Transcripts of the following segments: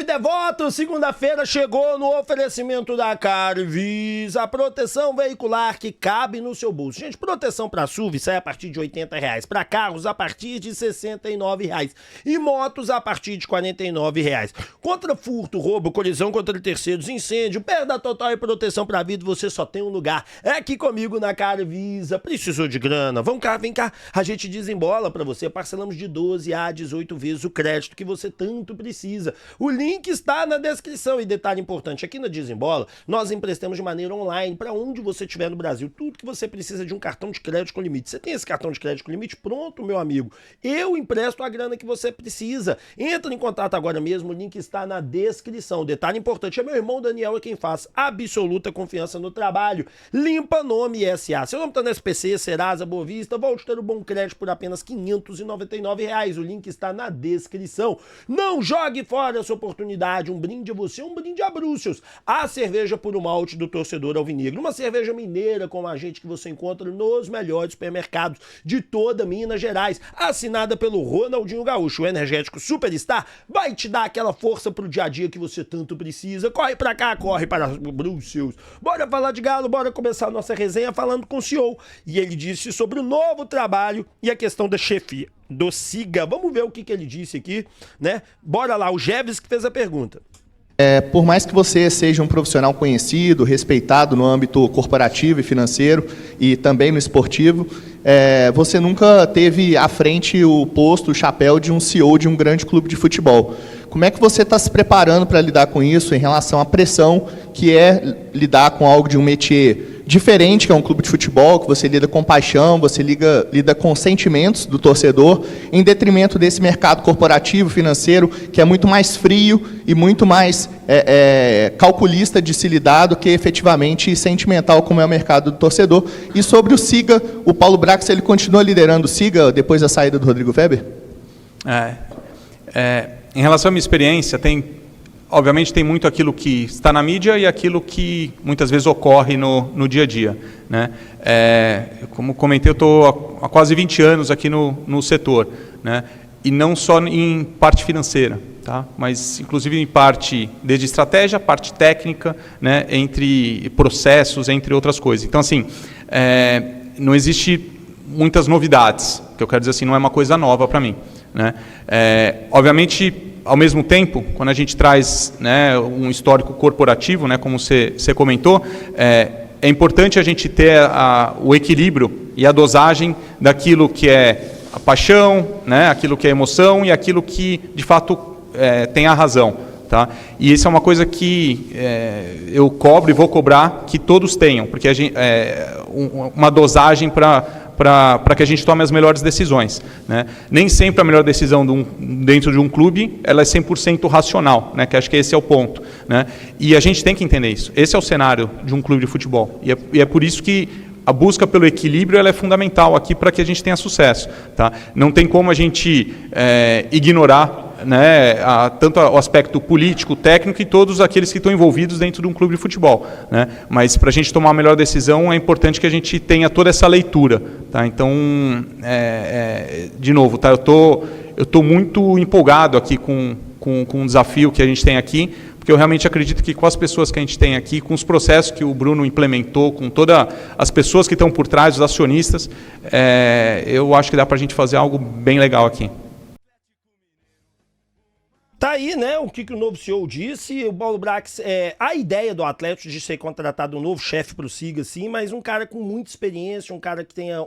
Salve, devoto! Segunda-feira chegou no oferecimento da Carvis, a proteção veicular que cabe no seu bolso. Gente, proteção para SUV sai a partir de R$80, para carros a partir de R$69 e motos a partir de R$49. Contra furto, roubo, colisão contra terceiros, incêndio, perda total e proteção para a vida, você só tem um lugar. É aqui comigo na Carvisa. Precisou de grana? Vem cá, a gente desembola para você. Parcelamos de 12 a 18 vezes o crédito que você tanto precisa. O link está na descrição. E detalhe importante, aqui na Desembola, nós emprestamos de maneira online para onde você estiver no Brasil. Tudo que você precisa de um cartão de crédito com limite. Você tem esse cartão de crédito com limite? Pronto, meu amigo. Eu empresto a grana que você precisa. Entra em contato agora mesmo, o link está na descrição. Detalhe importante, é meu irmão Daniel, é quem faz. Absoluta confiança no trabalho. Limpa Nome SA. Seu nome está no SPC, Serasa, Boa Vista. Volte ter um bom crédito por apenas R$599. O link está na descrição. Não jogue fora essa oportunidade. Um brinde a você, um brinde a Bruxos. A cerveja por um malte do torcedor alvinegro. Uma cerveja mineira como a gente que você encontra nos melhores supermercados de toda Minas Gerais. Assinada pelo Ronaldinho Gaúcho. O energético Superstar vai te dar aquela força pro dia a dia que você tanto precisa. Corre pra cá, corre para Bruxos. Bora falar de Galo, bora começar a nossa resenha falando com o CEO. E ele disse sobre o novo trabalho e a questão da chefia do Siga. Vamos ver o que ele disse aqui, né? Bora lá, o Jeves que fez a pergunta. Por mais que você seja um profissional conhecido, respeitado no âmbito corporativo e financeiro e também no esportivo, você nunca teve à frente o posto, o chapéu de um CEO de um grande clube de futebol. Como é que você está se preparando para lidar com isso em relação à pressão que é lidar com algo de um métier diferente, que é um clube de futebol, que você lida com paixão, você lida com sentimentos do torcedor, em detrimento desse mercado corporativo, financeiro, que é muito mais frio e muito mais calculista de se lidar do que efetivamente sentimental, como é o mercado do torcedor. E sobre o Siga, o Paulo Brax, ele continua liderando o Siga depois da saída do Rodrigo Weber? Em relação à minha experiência, obviamente tem muito aquilo que está na mídia e aquilo que muitas vezes ocorre no dia a dia, né? Como comentei, eu estou há quase 20 anos aqui no setor, né? E não só em parte financeira, tá? Mas inclusive em parte desde estratégia, parte técnica, né? Entre processos, entre outras coisas. Então, assim, não existe muitas novidades, que eu quero dizer assim, não é uma coisa nova para mim, né? Obviamente, ao mesmo tempo, quando a gente traz, né, um histórico corporativo, né, como você comentou, é importante a gente ter o equilíbrio e a dosagem daquilo que é a paixão, né, aquilo que é a emoção e aquilo que, de fato, tem a razão. Tá? E isso é uma coisa que eu cobro e vou cobrar que todos tenham, porque uma dosagem para que a gente tome as melhores decisões, né? Nem sempre a melhor decisão dentro de um clube ela é 100% racional, né? Que acho que esse é o ponto, né? E a gente tem que entender isso. Esse é o cenário de um clube de futebol. E é por isso que a busca pelo equilíbrio ela é fundamental aqui para que a gente tenha sucesso. Tá? Não tem como a gente ignorar, né, tanto o aspecto político, técnico e todos aqueles que estão envolvidos dentro de um clube de futebol, né? Mas para a gente tomar a melhor decisão é importante que a gente tenha toda essa leitura. Tá? Então, de novo, tá? Eu tô muito empolgado aqui com o desafio que a gente tem aqui, porque eu realmente acredito que com as pessoas que a gente tem aqui, com os processos que o Bruno implementou, com todas as pessoas que estão por trás, os acionistas, eu acho que dá para a gente fazer algo bem legal aqui. Tá aí, né, o que o novo CEO disse, o Paulo Brax, a ideia do Atlético de ser contratado um novo chefe pro Siga, sim, mas um cara com muita experiência, um cara que tenha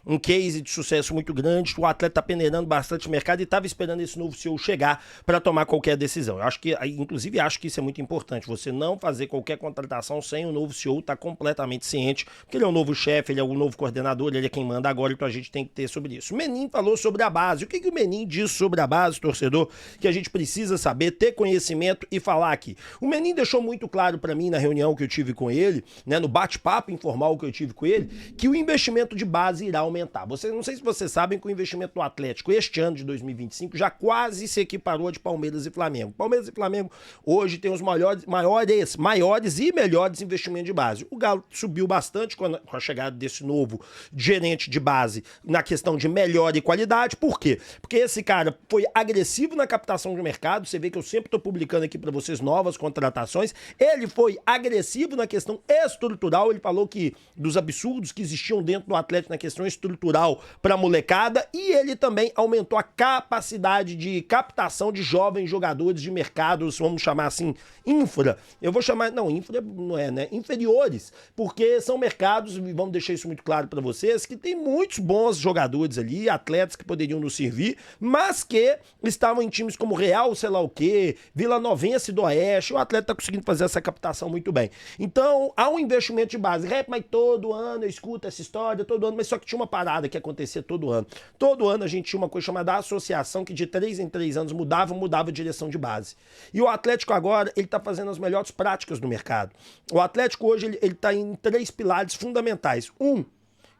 um case de sucesso muito grande, o atleta tá peneirando bastante o mercado e estava esperando esse novo CEO chegar para tomar qualquer decisão. Eu acho que, inclusive, acho que isso é muito importante, você não fazer qualquer contratação sem o novo CEO estar completamente ciente, porque ele é o novo chefe, ele é o novo coordenador, ele é quem manda agora, então a gente tem que ter sobre isso. O Menin falou sobre a base. O que o Menin diz sobre a base, torcedor, que a gente precisa saber, ter conhecimento e falar aqui? O Menin deixou muito claro para mim na reunião que eu tive com ele, né, no bate-papo informal que eu tive com ele, que o investimento de base irá aumentar. aumentar. Não sei se vocês sabem que o investimento do Atlético este ano de 2025 já quase se equiparou de Palmeiras e Flamengo. Palmeiras e Flamengo hoje têm os maiores e melhores investimentos de base. O Galo subiu bastante com a chegada desse novo gerente de base na questão de melhor e qualidade. Por quê? Porque esse cara foi agressivo na captação de mercado. Você vê que eu sempre estou publicando aqui para vocês novas contratações. Ele foi agressivo na questão estrutural. Ele falou que dos absurdos que existiam dentro do Atlético na questão estrutural para a molecada, e ele também aumentou a capacidade de captação de jovens jogadores de mercados, vamos chamar assim, infra. Eu vou chamar, não, infra não é, né? Inferiores, porque são mercados, e vamos deixar isso muito claro para vocês, que tem muitos bons jogadores ali, atletas que poderiam nos servir, mas que estavam em times como Real, sei lá o quê, Vila Novense do Oeste. O Atlético tá conseguindo fazer essa captação muito bem. Então, há um investimento de base. Mas todo ano eu escuto essa história, todo ano, mas só que tinha uma parada que acontecia todo ano. Todo ano a gente tinha uma coisa chamada associação, que de 3 em 3 anos mudava a direção de base. E o Atlético agora, ele tá fazendo as melhores práticas do mercado. O Atlético hoje, ele tá em 3 pilares fundamentais.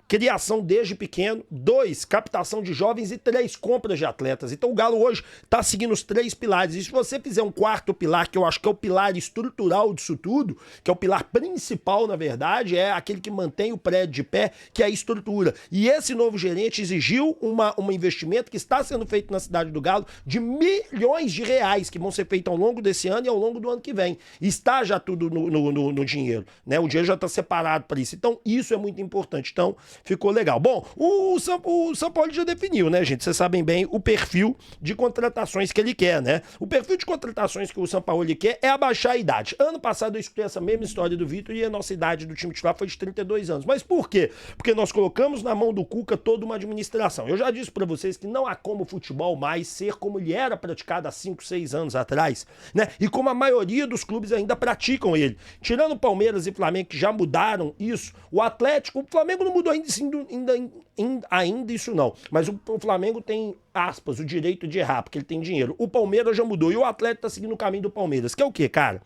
Criação desde pequeno. 2, captação de jovens. E 3, compras de atletas. Então o Galo hoje tá seguindo os 3 pilares. E se você fizer um 4º pilar, que eu acho que é o pilar estrutural disso tudo, que é o pilar principal, na verdade, é aquele que mantém o prédio de pé, que é a estrutura. E esse novo gerente exigiu um investimento que está sendo feito na cidade do Galo de milhões de reais, que vão ser feitos ao longo desse ano e ao longo do ano que vem. Está já tudo no dinheiro, né? O dinheiro já está separado para isso. Então isso é muito importante. Então ficou legal. Bom, o São Paulo já definiu, né, gente? Vocês sabem bem o perfil de contratações que ele quer, né? O perfil de contratações que o São Paulo quer é abaixar a idade. Ano passado eu escutei essa mesma história do Vitor e a nossa idade do time titular foi de 32 anos. Mas por quê? Porque nós colocamos na mão do Cuca toda uma administração. Eu já disse pra vocês que não há como o futebol mais ser como ele era praticado há 5, 6 anos atrás, né? E como a maioria dos clubes ainda praticam ele. Tirando o Palmeiras e Flamengo, que já mudaram isso, o Atlético, o Flamengo não mudou ainda isso não. Mas o Flamengo tem, aspas, o direito de errar, porque ele tem dinheiro. O Palmeiras já mudou e o Atlético tá seguindo o caminho do Palmeiras. Que é o quê, cara?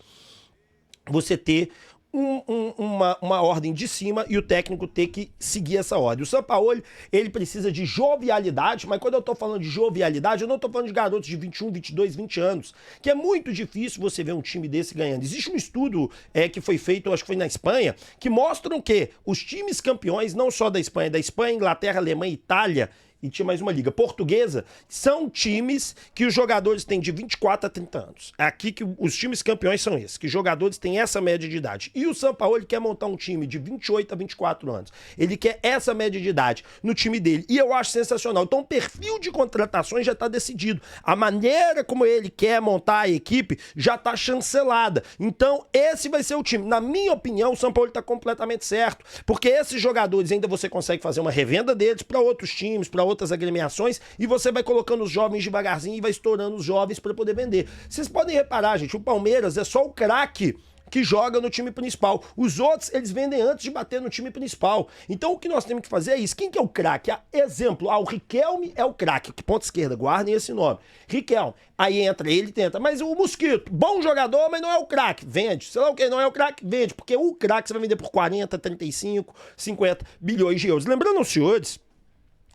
Você ter uma ordem de cima e o técnico ter que seguir essa ordem. O Sampaoli, ele precisa de jovialidade, mas quando eu tô falando de jovialidade, eu não tô falando de garotos de 21, 22, 20 anos, que é muito difícil você ver um time desse ganhando. Existe um estudo que foi feito, eu acho que foi na Espanha, que mostram que os times campeões, não só da Espanha, Inglaterra, Alemanha, Itália, e tinha mais uma liga portuguesa, são times que os jogadores têm de 24 a 30 anos. É aqui que os times campeões são esses, que os jogadores têm essa média de idade. E o Sampaoli quer montar um time de 28 a 24 anos. Ele quer essa média de idade no time dele. E eu acho sensacional. Então o perfil de contratações já está decidido. A maneira como ele quer montar a equipe já está chancelada. Então esse vai ser o time. Na minha opinião, o Sampaoli está completamente certo. Porque esses jogadores ainda você consegue fazer uma revenda deles para outros times, para outras agremiações, e você vai colocando os jovens devagarzinho e vai estourando os jovens para poder vender. Vocês podem reparar, gente, o Palmeiras é só o craque que joga no time principal. Os outros, eles vendem antes de bater no time principal. Então o que nós temos que fazer é isso. Quem que é o craque? Exemplo, o Riquelme é o craque. Que ponta esquerda, guardem esse nome. Riquelme. Aí entra, ele tenta. Mas o Mosquito, bom jogador, mas não é o craque. Vende. Sei lá o que, não é o craque, vende. Porque o craque você vai vender por 40, 35, 50 bilhões de euros. Lembrando aos senhores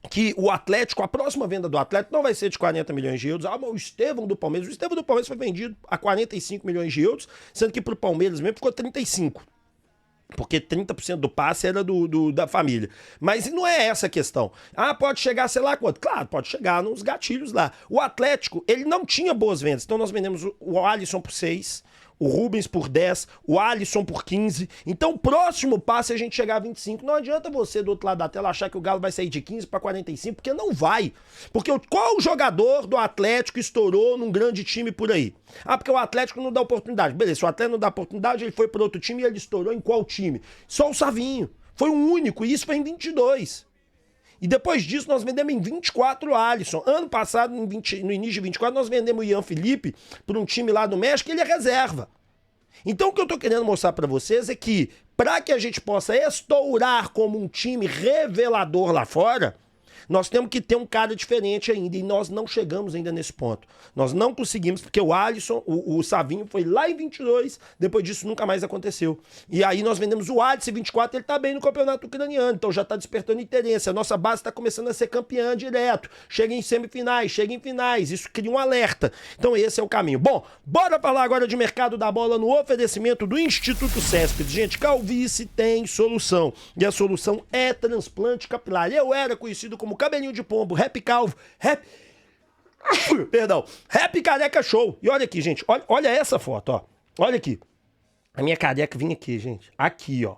que o Atlético, a próxima venda do Atlético não vai ser de 40 milhões de euros. Mas o Estevão do Palmeiras foi vendido a 45 milhões de euros, sendo que pro Palmeiras mesmo ficou 35. Porque 30% do passe era da família. Mas não é essa a questão. Pode chegar, sei lá quanto. Claro, pode chegar nos gatilhos lá. O Atlético, ele não tinha boas vendas. Então nós vendemos o Alisson por 6, o Rubens por 10, o Alisson por 15. Então o próximo passo é a gente chegar a 25. Não adianta você do outro lado da tela achar que o Galo vai sair de 15 para 45, porque não vai. Porque qual jogador do Atlético estourou num grande time por aí? Porque o Atlético não dá oportunidade. Beleza, se o Atlético não dá oportunidade, ele foi para outro time e ele estourou em qual time? Só o Savinho. Foi o único, e isso foi em 22. E depois disso nós vendemos em 24 o Alisson. Ano passado, no início de 24, nós vendemos o Ian Felipe para um time lá do México, ele é reserva. Então o que eu tô querendo mostrar para vocês é que, para que a gente possa estourar como um time revelador lá fora, Nós temos que ter um cara diferente ainda, e nós não chegamos ainda nesse ponto. Nós não conseguimos, porque o Alisson, o Savinho foi lá em 22, depois disso nunca mais aconteceu. E aí nós vendemos o Alisson em 24, ele tá bem no campeonato ucraniano, então já tá despertando interesse. A nossa base tá começando a ser campeã direto. Chega em semifinais, chega em finais, isso cria um alerta. Então esse é o caminho. Bom, bora falar agora de mercado da bola no oferecimento do Instituto Céspedes. Gente, calvície tem solução. E a solução é transplante capilar. Eu era conhecido como cabelinho de pombo, rap calvo, rap careca show. E olha aqui, gente, olha essa foto, ó. Olha aqui. A minha careca vinha aqui, gente. Aqui, ó.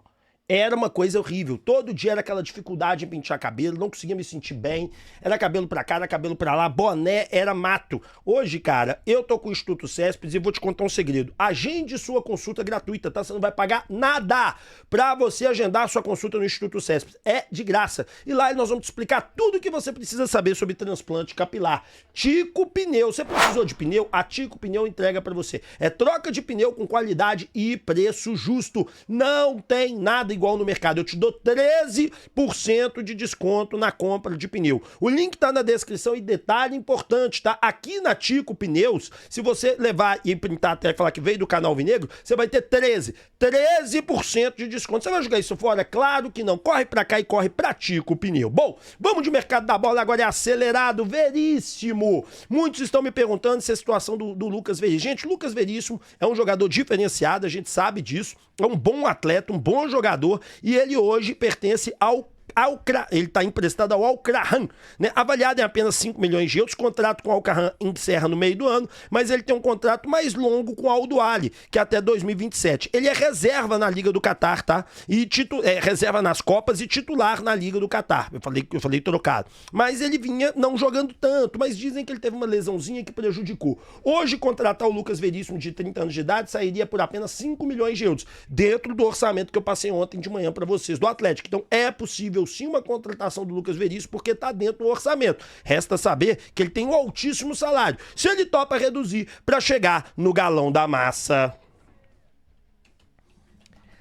Era uma coisa horrível. Todo dia era aquela dificuldade em pentear cabelo, não conseguia me sentir bem. Era cabelo pra cá, era cabelo pra lá, boné, era mato. Hoje, cara, eu tô com o Instituto Céspedes e vou te contar um segredo. Agende sua consulta gratuita, tá? Você não vai pagar nada pra você agendar a sua consulta no Instituto Céspedes. É de graça. E lá nós vamos te explicar tudo o que você precisa saber sobre transplante capilar. Tico Pneu. Você precisou de pneu? A Tico Pneu entrega pra você. É troca de pneu com qualidade e preço justo. Não tem nada igual no mercado. Eu te dou 13% de desconto na compra de pneu. O link tá na descrição e detalhe importante, tá? Aqui na Tico Pneus, se você levar e printar até falar que veio do canal Alvinegro, você vai ter 13% de desconto. Você vai jogar isso fora? Claro que não. Corre pra cá e corre pra Tico Pneu. Bom, vamos de mercado da bola agora, é acelerado, Veríssimo. Muitos estão me perguntando se a situação do Lucas Veríssimo. Gente, Lucas Veríssimo é um jogador diferenciado, a gente sabe disso. É um bom atleta, um bom jogador, e ele hoje pertence ele está emprestado ao Al-Krahan, né? Avaliado em apenas 5 milhões de euros. O contrato com o Al-Krahan encerra no meio do ano, mas ele tem um contrato mais longo com o Al-Duali, que é até 2027. Ele é reserva na Liga do Catar, tá? E reserva nas Copas e titular na Liga do Catar. Eu falei trocado. Mas ele vinha não jogando tanto, mas dizem que ele teve uma lesãozinha que prejudicou. Hoje, contratar o Lucas Veríssimo, de 30 anos de idade, sairia por apenas 5 milhões de euros, dentro do orçamento que eu passei ontem de manhã para vocês do Atlético. Então é possível sim uma contratação do Lucas Veríssimo, porque tá dentro do orçamento. Resta saber que ele tem um altíssimo salário. Se ele topa reduzir para chegar no galão da massa.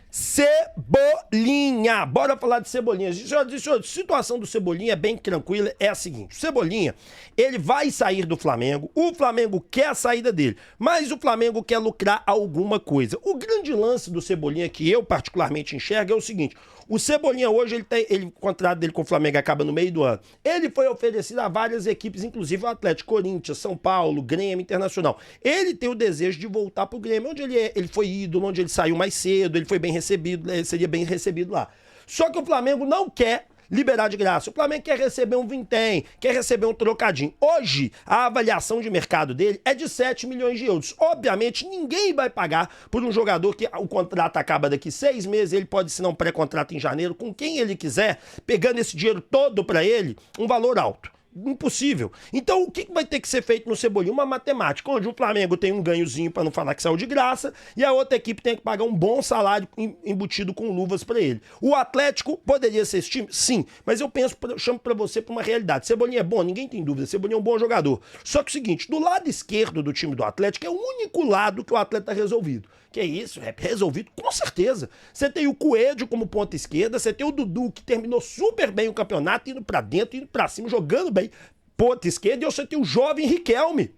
Cebolinha, bora falar de Cebolinha. A situação do Cebolinha é bem tranquila, é a seguinte: o Cebolinha, ele vai sair do Flamengo, o Flamengo quer a saída dele, mas o Flamengo quer lucrar alguma coisa. O grande lance do Cebolinha, que eu particularmente enxergo, é o seguinte: o Cebolinha hoje, o contrato dele com o Flamengo acaba no meio do ano. Ele foi oferecido a várias equipes, inclusive o Atlético, Corinthians, São Paulo, Grêmio, Internacional. Ele tem o desejo de voltar pro Grêmio, onde ele foi ídolo, onde ele saiu mais cedo, ele foi bem recebido, ele seria bem recebido lá. Só que o Flamengo não quer liberar de graça. O Flamengo quer receber um vintém, quer receber um trocadinho. Hoje, a avaliação de mercado dele é de 7 milhões de euros. Obviamente, ninguém vai pagar por um jogador que o contrato acaba daqui 6 meses, ele pode assinar um pré-contrato em janeiro com quem ele quiser, pegando esse dinheiro todo para ele, um valor alto. Impossível. Então, o que vai ter que ser feito no Cebolinha? Uma matemática, onde o Flamengo tem um ganhozinho, para não falar que saiu de graça, e a outra equipe tem que pagar um bom salário embutido com luvas para ele. O Atlético poderia ser esse time? Sim, mas eu chamo para você para uma realidade. Cebolinha é bom, ninguém tem dúvida. Cebolinha é um bom jogador. Só que é o seguinte, do lado esquerdo do time do Atlético é o único lado que o Atlético tá resolvido. Que isso, resolvido? Com certeza. Você tem o Coelho como ponta esquerda, você tem o Dudu, que terminou super bem o campeonato, indo pra dentro, indo pra cima, jogando bem, ponta esquerda, e você tem o jovem Riquelme.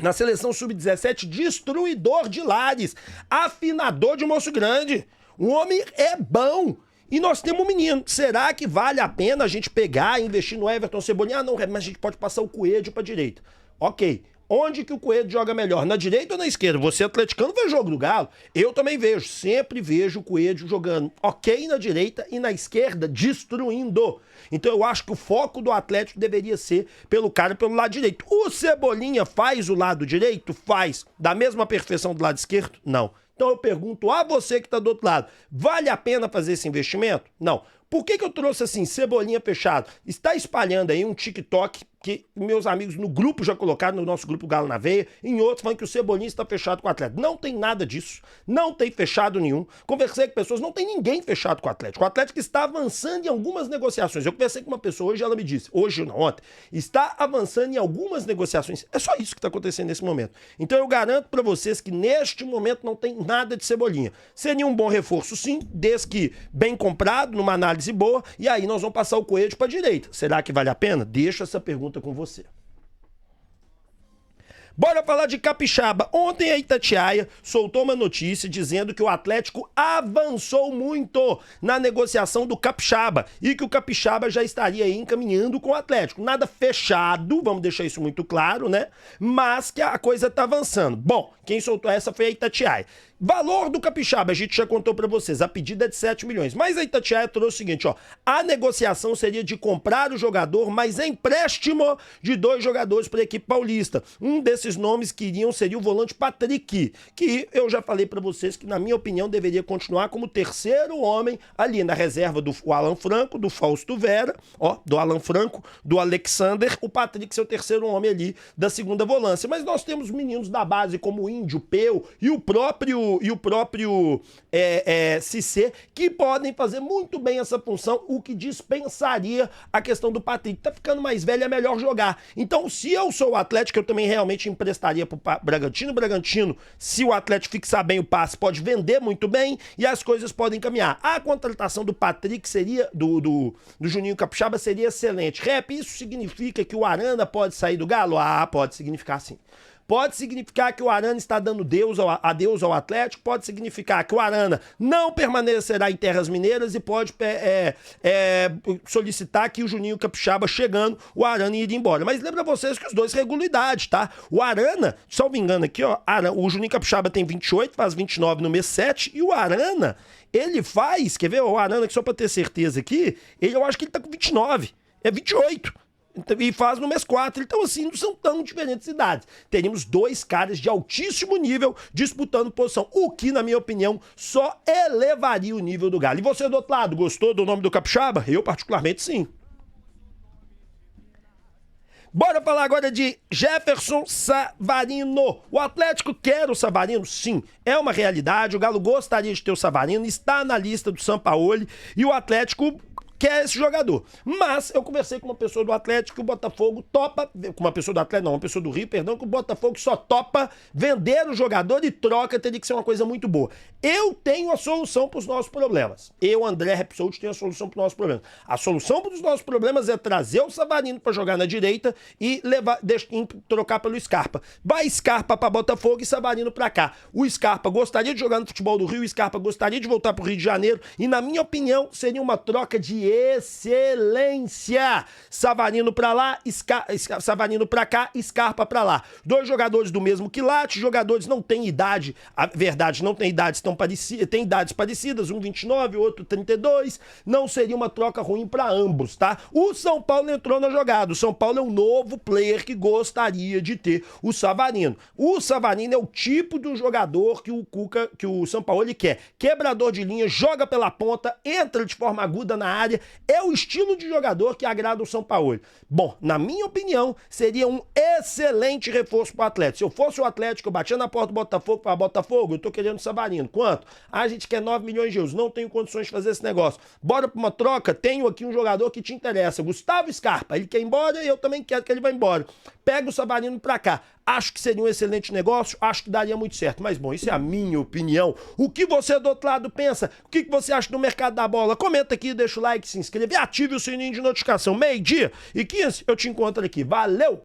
Na seleção sub-17, destruidor de lares, afinador de moço grande. O homem é bom. E nós temos um menino. Será que vale a pena a gente pegar e investir no Everton Cebolinha? Ah, não, mas a gente pode passar o Coelho pra direita. Ok. Onde que o Coelho joga melhor? Na direita ou na esquerda? Você, atleticano, vê jogo do Galo? Eu também vejo. Sempre vejo o Coelho jogando ok na direita e na esquerda destruindo. Então eu acho que o foco do Atlético deveria ser pelo lado direito. O Cebolinha faz o lado direito? Faz. Da mesma perfeição do lado esquerdo? Não. Então eu pergunto a você que está do outro lado, vale a pena fazer esse investimento? Não. Por que eu trouxe assim, Cebolinha fechado? Está espalhando aí um TikTok que meus amigos no grupo já colocaram, no nosso grupo Galo na Veia, em outros falando que o Cebolinha está fechado com o Atlético. Não tem nada disso, não tem fechado nenhum. Conversei com pessoas, não tem ninguém fechado com o Atlético. O Atlético está avançando em algumas negociações. Eu conversei com uma pessoa hoje, ela me disse, hoje não, ontem, está avançando em algumas negociações. É só isso que está acontecendo nesse momento. Então eu garanto para vocês que neste momento não tem nada de Cebolinha. Seria um bom reforço sim, desde que bem comprado, numa análise análise boa, e aí nós vamos passar o Coelho para a direita. Será que vale a pena? Deixo essa pergunta com você. Bora falar de Capixaba. Ontem a Itatiaia soltou uma notícia dizendo que o Atlético avançou muito na negociação do Capixaba e que o Capixaba já estaria aí encaminhando com o Atlético. Nada fechado, vamos deixar isso muito claro, né? Mas que a coisa tá avançando. Bom, quem soltou essa foi a Itatiaia. Valor do Capixaba, a gente já contou pra vocês, a pedida é de 7 milhões. Mas a Itatiaia trouxe o seguinte, ó, a negociação seria de comprar o jogador, mas empréstimo de 2 jogadores para a equipe paulista. Um desses nomes que iriam seria o volante Patrick, que eu já falei pra vocês que, na minha opinião, deveria continuar como terceiro homem ali na reserva do Alan Franco, do Fausto Vera, ó, do Alan Franco, do Alexander, o Patrick ser o terceiro homem ali da segunda volância. Mas nós temos meninos da base como o Índio, Peu e o próprio Cissé, que podem fazer muito bem essa função, o que dispensaria a questão do Patrick. Tá ficando mais velho, é melhor jogar. Então, se eu sou o Atlético, eu também realmente emprestaria pro Bragantino. O Bragantino, se o Atlético fixar bem o passe, pode vender muito bem e as coisas podem caminhar. A contratação do Patrick seria, do Juninho Capixaba, seria excelente. Rep, isso significa que o Arana pode sair do Galo? Ah, pode significar sim. Pode significar que o Arana está dando adeus ao Atlético, pode significar que o Arana não permanecerá em terras mineiras e pode solicitar que o Juninho Capixaba chegando, o Arana iria embora. Mas lembra vocês que os dois regulam idade, tá? O Arana, só me engano aqui, ó, o Juninho Capixaba tem 28, faz 29 no mês 7, e o Arana, ele faz, quer ver, o Arana, que só pra ter certeza aqui, eu acho que ele tá com 29, é 28. E faz no mês 4, então assim, não são tão diferentes idades. Teríamos 2 caras de altíssimo nível disputando posição, o que, na minha opinião, só elevaria o nível do Galo. E você do outro lado, gostou do nome do Capixaba? Eu particularmente sim. Bora falar agora de Jefferson Savarino. O Atlético quer o Savarino? Sim, é uma realidade. O Galo gostaria de ter o Savarino, está na lista do Sampaoli e o Atlético quer esse jogador. Mas eu conversei com uma pessoa do Atlético que o Botafogo topa, com uma pessoa do Atlético, não, uma pessoa do Rio, perdão, que o Botafogo só topa vender o jogador e troca teria que ser uma coisa muito boa. Eu tenho a solução para os nossos problemas. Eu, André Repsold, tenho a solução para os nossos problemas. A solução para os nossos problemas é trazer o Savarino para jogar na direita e trocar pelo Scarpa. Vai Scarpa para Botafogo e Savarino para cá. O Scarpa gostaria de jogar no futebol do Rio, o Scarpa gostaria de voltar para o Rio de Janeiro e, na minha opinião, seria uma troca de excelência. Savarino pra lá, Savarino pra cá, Scarpa pra lá. 2 jogadores do mesmo quilate, jogadores não têm idade, a verdade, não tem idades tem idades parecidas, um 29, o outro 32, não seria uma troca ruim pra ambos, tá? O São Paulo entrou na jogada, o São Paulo é um novo player que gostaria de ter o Savarino. O Savarino é o tipo do jogador que o São Paulo quer. Quebrador de linha, joga pela ponta, entra de forma aguda na área, é o estilo de jogador que agrada o São Paulo. Bom, na minha opinião, seria um excelente reforço para o Atlético. Se eu fosse o Atlético, eu batia na porta do Botafogo para Botafogo, eu tô querendo o Savarino. Quanto? A gente quer 9 milhões de euros, não tenho condições de fazer esse negócio. Bora para uma troca? Tenho aqui um jogador que te interessa, Gustavo Scarpa. Ele quer ir embora e eu também quero que ele vá embora. Pega o Savarino para cá. Acho que seria um excelente negócio, acho que daria muito certo. Mas, bom, isso é a minha opinião. O que você do outro lado pensa? O que você acha do mercado da bola? Comenta aqui, deixa o like, se inscreve e ative o sininho de notificação. 12:15 eu te encontro aqui. Valeu!